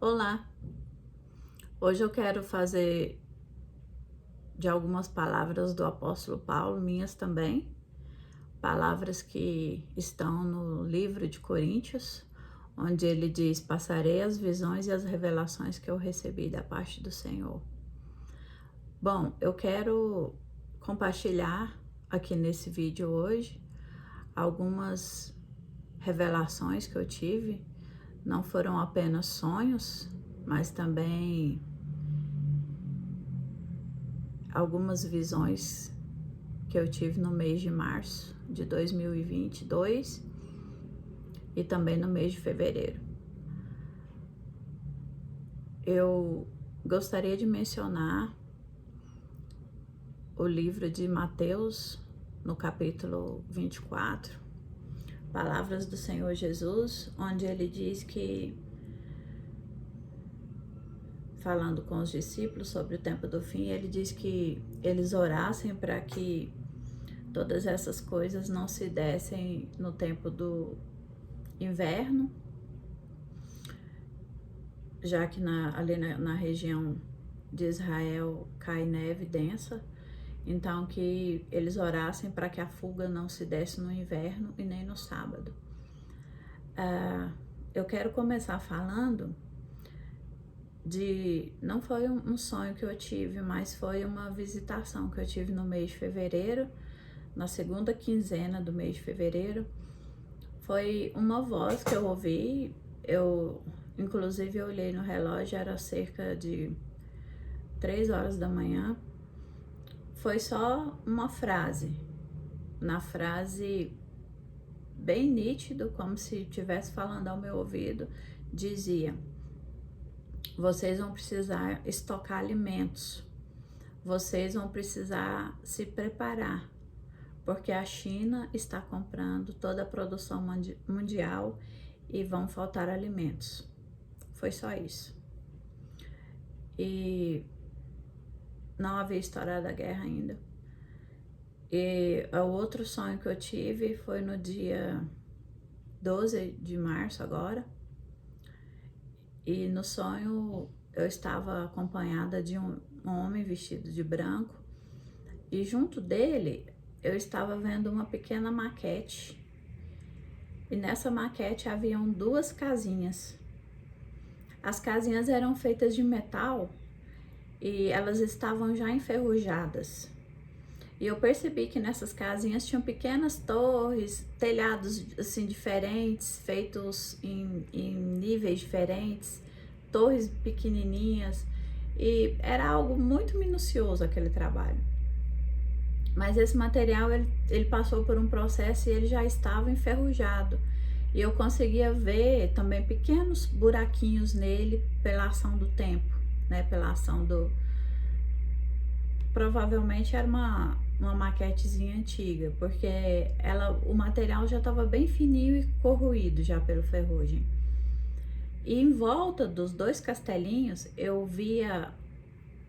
Olá, hoje eu quero fazer de algumas palavras do apóstolo Paulo, minhas também, palavras que estão no livro de Coríntios, onde ele diz: Passarei as visões e as revelações que eu recebi da parte do Senhor. Bom, eu quero compartilhar aqui nesse vídeo hoje algumas revelações que eu tive. Não foram apenas sonhos, mas também algumas visões que eu tive no mês de março de 2022 e também no mês de fevereiro. Eu gostaria de mencionar o livro de Mateus, no capítulo 24, Palavras do Senhor Jesus, onde ele diz que, falando com os discípulos sobre o tempo do fim, ele diz que eles orassem para que todas essas coisas não se dessem no tempo do inverno, já que ali na região de Israel cai neve densa, então que eles orassem para que a fuga não se desse no inverno e nem no sábado. Eu quero começar falando não foi um sonho que eu tive, mas foi uma visitação que eu tive no mês de fevereiro, na segunda quinzena do mês de fevereiro. Foi uma voz que eu ouvi, inclusive eu olhei no relógio, era cerca de 3 horas da manhã. Foi só uma frase, na frase bem nítido, como se estivesse falando ao meu ouvido, dizia: vocês vão precisar estocar alimentos, vocês vão precisar se preparar, porque a China está comprando toda a produção mundial e vão faltar alimentos. Foi só isso. E não havia estourado a guerra ainda. E o outro sonho que eu tive foi no dia 12 de março agora. E no sonho eu estava acompanhada de um homem vestido de branco. E junto dele eu estava vendo uma pequena maquete. E nessa maquete haviam 2 casinhas. As casinhas eram feitas de metal e elas estavam já enferrujadas. E eu percebi que nessas casinhas tinham pequenas torres, telhados assim diferentes, feitos em níveis diferentes, torres pequenininhas, e era algo muito minucioso aquele trabalho. Mas esse material ele passou por um processo e ele já estava enferrujado. E eu conseguia ver também pequenos buraquinhos nele pela ação do tempo, né? Pela ação do... Provavelmente era uma maquetezinha antiga, porque o material já estava bem fininho e corroído já pelo ferrugem. E em volta dos 2 castelinhos eu via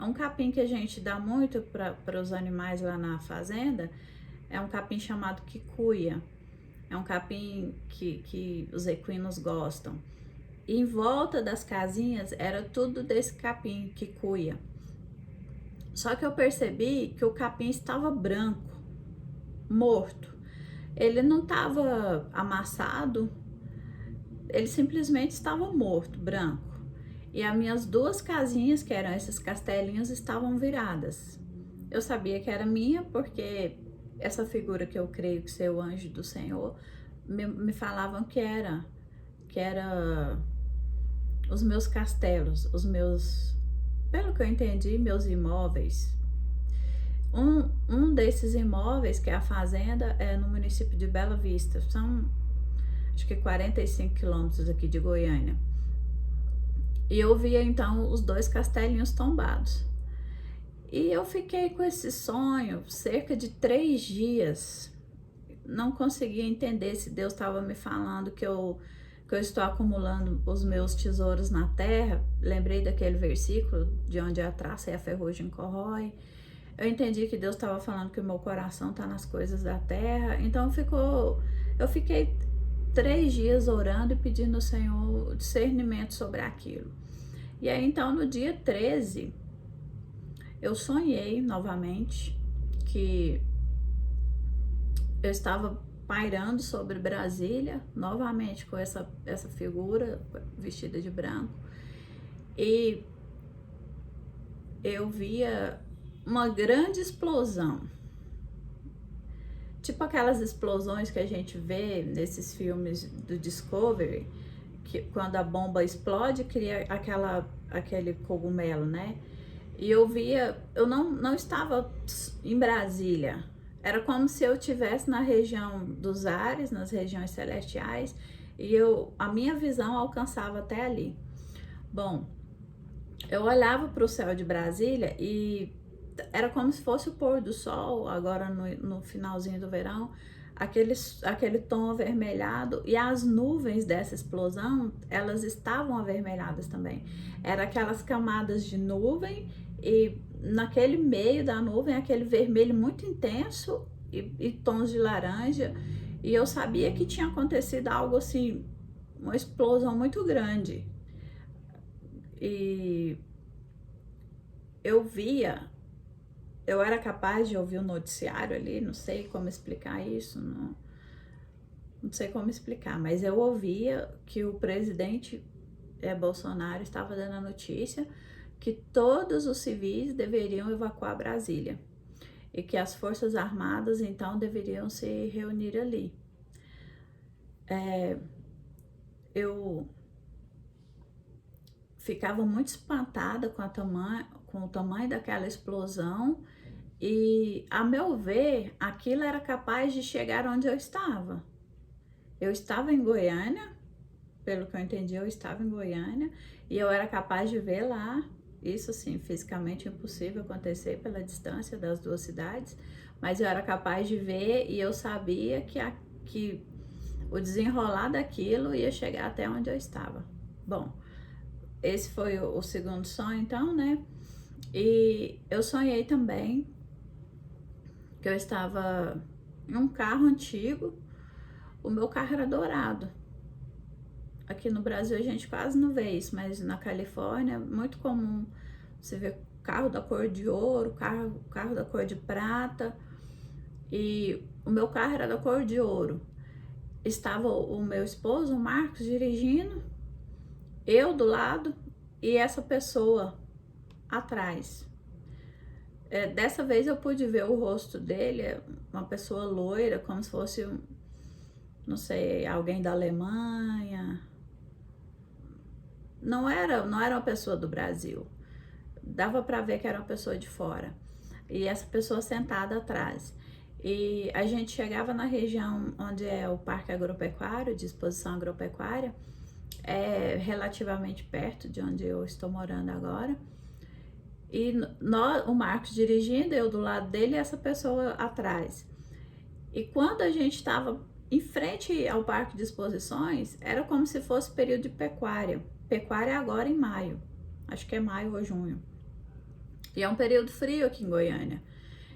um capim que a gente dá muito para os animais lá na fazenda. É um capim chamado quicuia. É um capim que os equinos gostam. E em volta das casinhas era tudo desse capim quicuia. Só que eu percebi que o capim estava branco, morto. Ele não estava amassado, ele simplesmente estava morto, branco. E as minhas 2 casinhas, que eram esses castelinhos, estavam viradas. Eu sabia que era minha, porque essa figura que eu creio que ser o anjo do Senhor, me falavam que era os meus castelos, pelo que eu entendi, meus imóveis. Um desses imóveis, que é a fazenda, é no município de Bela Vista. São, acho que 45 quilômetros aqui de Goiânia. E eu via então os 2 castelinhos tombados. E eu fiquei com esse sonho cerca de 3 dias. Não conseguia entender se Deus estava me falando que eu estou acumulando os meus tesouros na terra. Lembrei daquele versículo, de onde a traça e a ferrugem corrói. Eu entendi que Deus estava falando que o meu coração está nas coisas da terra. Então eu fiquei 3 dias orando e pedindo ao Senhor discernimento sobre aquilo. E aí, então, no dia 13, eu sonhei novamente que eu estava pairando sobre Brasília, novamente com essa figura vestida de branco, e eu via uma grande explosão, tipo aquelas explosões que a gente vê nesses filmes do Discovery, que quando a bomba explode cria aquele cogumelo, né? E eu via, eu não estava em Brasília, era como se eu estivesse na região dos ares, nas regiões celestiais, e a minha visão alcançava até ali. Bom, eu olhava para o céu de Brasília e era como se fosse o pôr do sol, agora no finalzinho do verão, aquele tom avermelhado, e as nuvens dessa explosão, elas estavam avermelhadas também. Era aquelas camadas de nuvem, e naquele meio da nuvem, aquele vermelho muito intenso e tons de laranja, e eu sabia que tinha acontecido algo assim, uma explosão muito grande. E eu era capaz de ouvir o noticiário ali, não sei como explicar isso, não sei como explicar, mas eu ouvia que o presidente Bolsonaro estava dando a notícia que todos os civis deveriam evacuar Brasília e que as Forças Armadas então deveriam se reunir ali. Eu ficava muito espantada com o tamanho daquela explosão, e, a meu ver, aquilo era capaz de chegar onde eu estava. Eu estava em Goiânia, pelo que eu entendi, eu estava em Goiânia, e eu era capaz de ver lá. Isso, sim, fisicamente impossível acontecer pela distância das duas cidades, mas eu era capaz de ver, e eu sabia que o desenrolar daquilo ia chegar até onde eu estava. Bom, esse foi o segundo sonho, então, né? E eu sonhei também que eu estava em um carro antigo. O meu carro era dourado. Aqui no Brasil a gente quase não vê isso, mas na Califórnia é muito comum você ver carro da cor de ouro, carro da cor de prata. E o meu carro era da cor de ouro. Estava o meu esposo, o Marcos, dirigindo, eu do lado e essa pessoa atrás. Dessa vez eu pude ver o rosto dele, uma pessoa loira, como se fosse, não sei, alguém da Alemanha. Não era uma pessoa do Brasil. Dava para ver que era uma pessoa de fora. E essa pessoa sentada atrás. E a gente chegava na região onde é o Parque Agropecuário, de exposição agropecuária, relativamente perto de onde eu estou morando agora. E o Marcos dirigindo, eu do lado dele e essa pessoa atrás. E quando a gente estava em frente ao parque de exposições, era como se fosse período de pecuária. Pecuária é agora em maio, acho que é maio ou junho. E é um período frio aqui em Goiânia.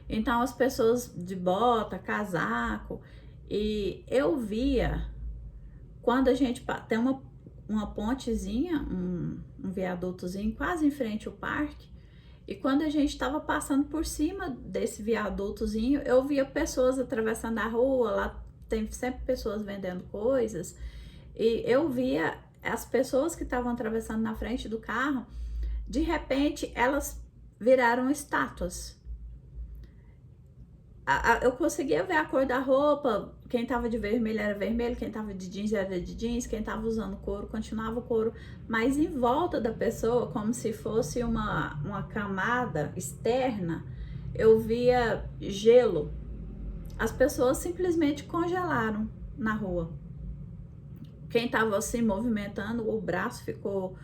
Então as pessoas de bota, casaco, e eu via quando a gente tem uma pontezinha, um viadutozinho quase em frente ao parque. E quando a gente estava passando por cima desse viadutozinho, eu via pessoas atravessando a rua, lá tem sempre pessoas vendendo coisas, e eu via as pessoas que estavam atravessando na frente do carro, de repente elas viraram estátuas. Eu conseguia ver a cor da roupa, quem tava de vermelho era vermelho, quem tava de jeans era de jeans, quem tava usando couro continuava o couro, mas em volta da pessoa, como se fosse uma camada externa, eu via gelo. As pessoas simplesmente congelaram na rua. Quem tava se movimentando, o braço ficou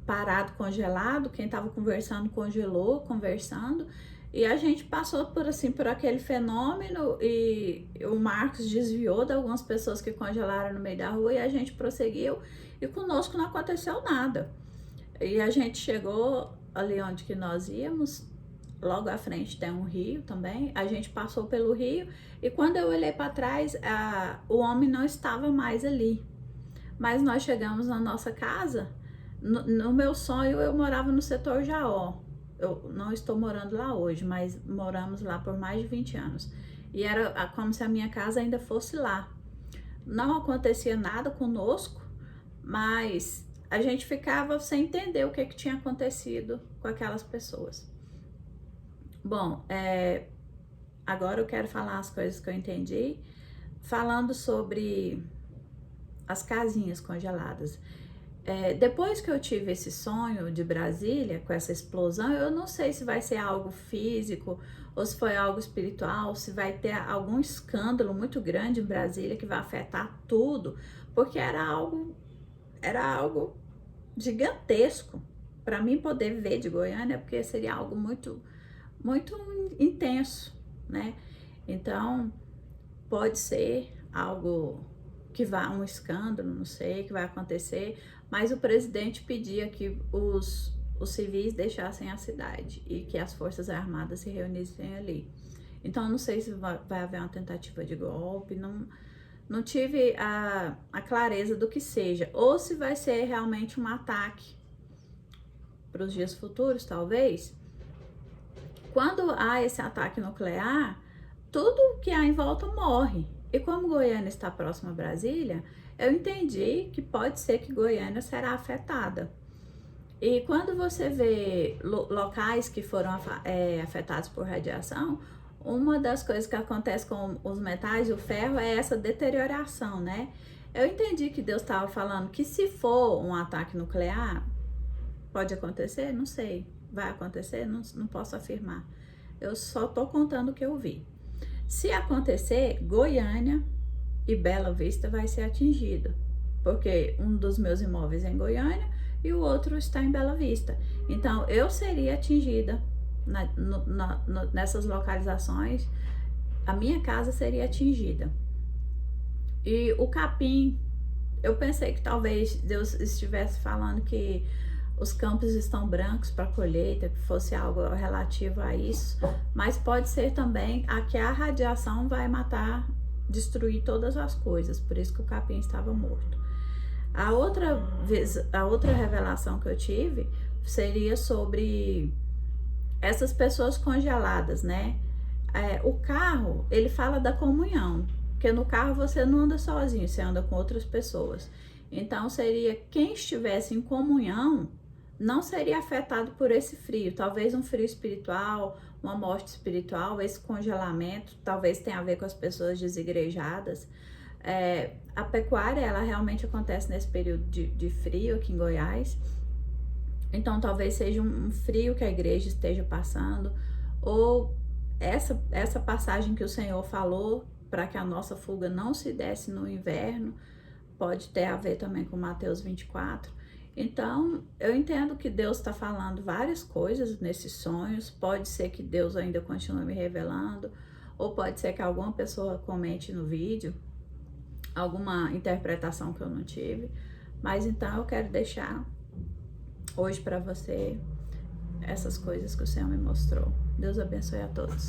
parado, congelado, quem tava conversando, congelou, conversando. E a gente passou por aquele fenômeno, e o Marcos desviou de algumas pessoas que congelaram no meio da rua, e a gente prosseguiu, e conosco não aconteceu nada. E a gente chegou ali onde que nós íamos, logo à frente tem um rio também, a gente passou pelo rio, e quando eu olhei para trás, o homem não estava mais ali. Mas nós chegamos na nossa casa, No meu sonho, eu morava no setor Jaó. Eu não estou morando lá hoje, mas moramos lá por mais de 20 anos. E era como se a minha casa ainda fosse lá. Não acontecia nada conosco, mas a gente ficava sem entender o que tinha acontecido com aquelas pessoas. Bom, agora eu quero falar as coisas que eu entendi, falando sobre as casinhas congeladas. Depois que eu tive esse sonho de Brasília, com essa explosão, eu não sei se vai ser algo físico ou se foi algo espiritual, se vai ter algum escândalo muito grande em Brasília que vai afetar tudo, porque era algo gigantesco para mim poder ver de Goiânia, porque seria algo muito, muito intenso, né? Então, pode ser algo que vá um escândalo, não sei, que vai acontecer, mas o presidente pedia que os civis deixassem a cidade e que as forças armadas se reunissem ali. Então, não sei se vai haver uma tentativa de golpe, não tive a clareza do que seja, ou se vai ser realmente um ataque para os dias futuros, talvez. Quando há esse ataque nuclear, tudo que há em volta morre. E como Goiânia está próxima a Brasília, eu entendi que pode ser que Goiânia será afetada. E quando você vê locais que foram afetados por radiação, uma das coisas que acontece com os metais e o ferro é essa deterioração, né? Eu entendi que Deus estava falando que se for um ataque nuclear, pode acontecer? Não sei. Vai acontecer? Não posso afirmar. Eu só estou contando o que eu vi. Se acontecer, Goiânia e Bela Vista vai ser atingida, porque um dos meus imóveis é em Goiânia e o outro está em Bela Vista. Então, eu seria atingida nessas localizações, a minha casa seria atingida. E o capim, eu pensei que talvez Deus estivesse falando que os campos estão brancos para colheita, que fosse algo relativo a isso, mas pode ser também que a radiação vai matar, destruir todas as coisas, por isso que o capim estava morto. A outra revelação que eu tive seria sobre essas pessoas congeladas, né? O carro, ele fala da comunhão, porque no carro você não anda sozinho, você anda com outras pessoas. Então seria quem estivesse em comunhão não seria afetado por esse frio, talvez um frio espiritual, uma morte espiritual, esse congelamento, talvez tenha a ver com as pessoas desigrejadas. A pecuária, ela realmente acontece nesse período de frio aqui em Goiás, então talvez seja um frio que a igreja esteja passando, ou essa passagem que o Senhor falou para que a nossa fuga não se desse no inverno, pode ter a ver também com Mateus 24. Então, eu entendo que Deus está falando várias coisas nesses sonhos. Pode ser que Deus ainda continue me revelando, ou pode ser que alguma pessoa comente no vídeo alguma interpretação que eu não tive. Mas então eu quero deixar hoje para você essas coisas que o Senhor me mostrou. Deus abençoe a todos.